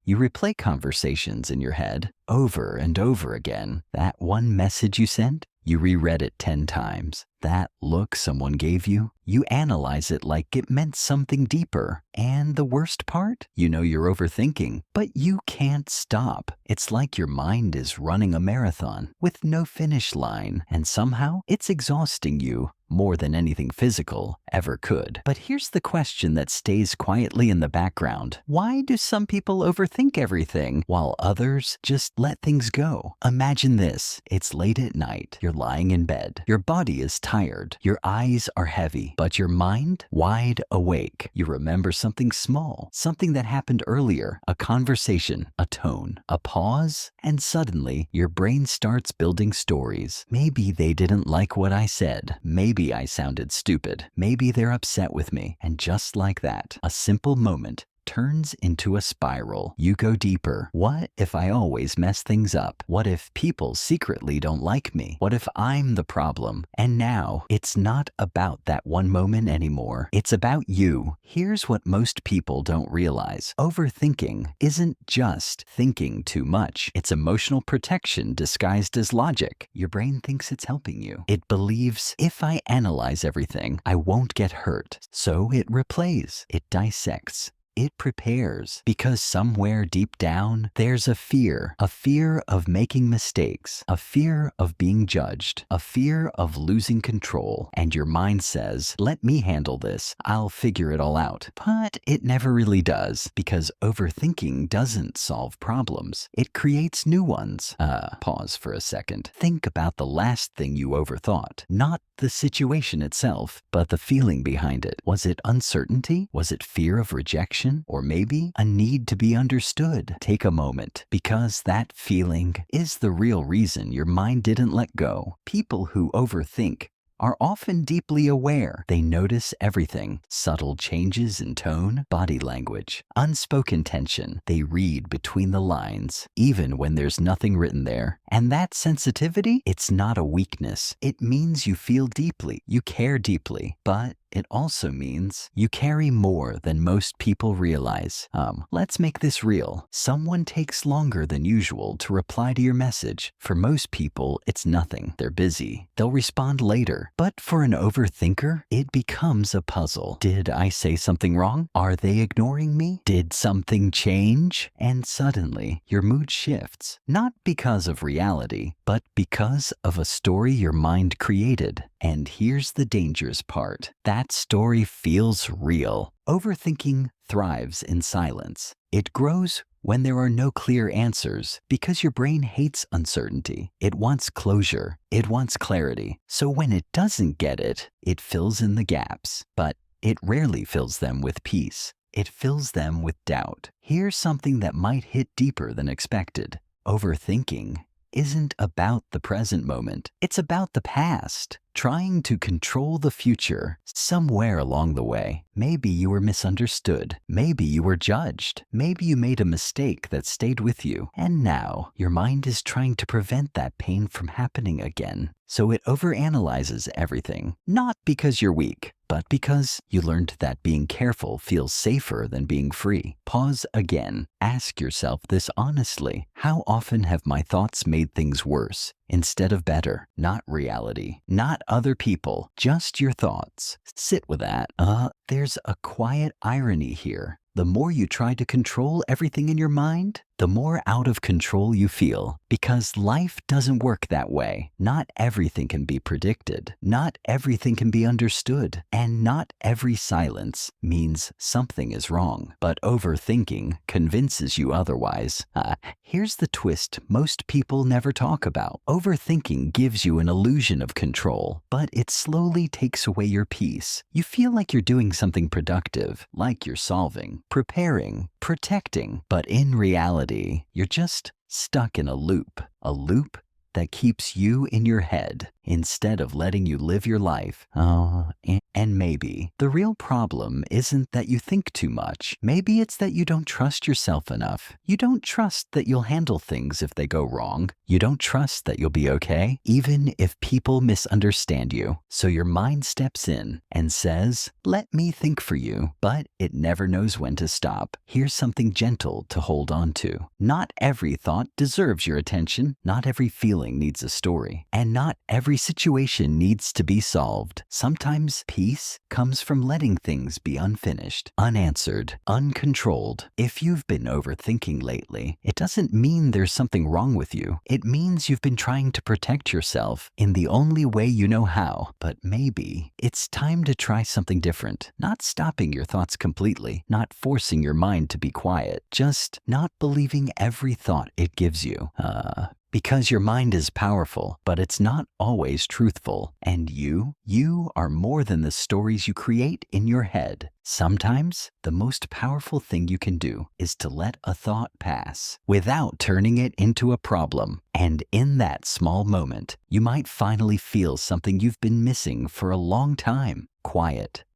You replay conversations in your head over and over again. That one message you sent, you reread it 10 times. That look someone gave you, you analyze it like it meant something deeper. And the worst part? You know you're overthinking, but you can't stop. It's like your mind is running a marathon with no finish line, and somehow it's exhausting you more than anything physical ever could. But here's the question that stays quietly in the background. Why do some people overthink everything while others just let things go? Imagine this. It's late at night. You're lying in bed. Your body is tired. Your eyes are heavy, but your mind wide awake. You remember something small, something that happened earlier, a conversation, a tone, a pause, and suddenly your brain starts building stories. Maybe they didn't like what I said. Maybe I sounded stupid. Maybe they're upset with me. And just like that, a simple moment turns into a spiral. You go deeper. What if I always mess things up? What if people secretly don't like me? What if I'm the problem? And now it's not about that one moment anymore. It's about you. Here's what most people don't realize. Overthinking isn't just thinking too much. It's emotional protection disguised as logic. Your brain thinks it's helping you. It believes if I analyze everything, I won't get hurt. So it replays. It dissects. It prepares, because somewhere deep down, there's a fear of making mistakes, a fear of being judged, a fear of losing control. And your mind says, let me handle this. I'll figure it all out. But it never really does, because overthinking doesn't solve problems. It creates new ones. Pause for a second. Think about the last thing you overthought. Not the situation itself, but the feeling behind it. Was it uncertainty? Was it fear of rejection? Or maybe a need to be understood? Take a moment, because that feeling is the real reason your mind didn't let go. People who overthink are often deeply aware. They notice everything: subtle changes in tone, body language, unspoken tension. They read between the lines, even when there's nothing written there. And that sensitivity, it's not a weakness. It means you feel deeply, you care deeply, but it also means you carry more than most people realize. Let's make this real. Someone takes longer than usual to reply to your message. For most people, it's nothing. They're busy. They'll respond later. But for an overthinker, it becomes a puzzle. Did I say something wrong? Are they ignoring me? Did something change? And suddenly, your mood shifts. Not because of reality, but because of a story your mind created. And here's the dangerous part. That story feels real. Overthinking thrives in silence. It grows when there are no clear answers, because your brain hates uncertainty. It wants closure. It wants clarity. So when it doesn't get it, it fills in the gaps. But it rarely fills them with peace. It fills them with doubt. Here's something that might hit deeper than expected. Overthinking isn't about the present moment. It's about the past, trying to control the future. Somewhere along the way, maybe you were misunderstood. Maybe you were judged. Maybe you made a mistake that stayed with you. And now your mind is trying to prevent that pain from happening again. So it overanalyzes everything, not because you're weak, but because you learned that being careful feels safer than being free. Pause again. Ask yourself this honestly. How often have my thoughts made things worse instead of better? Not reality, not other people, just your thoughts. Sit with that. There's a quiet irony here. The more you try to control everything in your mind, the more out of control you feel, because life doesn't work that way. Not everything can be predicted. Not everything can be understood. And not every silence means something is wrong. But overthinking convinces you otherwise. Here's the twist most people never talk about. Overthinking gives you an illusion of control, but it slowly takes away your peace. You feel like you're doing something productive, like you're solving, preparing, protecting, but in reality, you're just stuck in a loop that keeps you in your head instead of letting you live your life. And maybe the real problem isn't that you think too much. Maybe it's that you don't trust yourself enough. You don't trust that you'll handle things if they go wrong. You don't trust that you'll be okay, even if people misunderstand you. So your mind steps in and says, "Let me think for you," but it never knows when to stop. Here's something gentle to hold on to. Not every thought deserves your attention. Not every feeling needs a story. And not every situation needs to be solved. Sometimes peace comes from letting things be unfinished, unanswered, uncontrolled. If you've been overthinking lately, it doesn't mean there's something wrong with you. It means you've been trying to protect yourself in the only way you know how. But maybe it's time to try something different. Not stopping your thoughts completely, not forcing your mind to be quiet, just not believing every thought it gives you. Because your mind is powerful, but it's not always truthful. And you are more than the stories you create in your head. Sometimes, the most powerful thing you can do is to let a thought pass without turning it into a problem. And in that small moment, you might finally feel something you've been missing for a long time: quiet.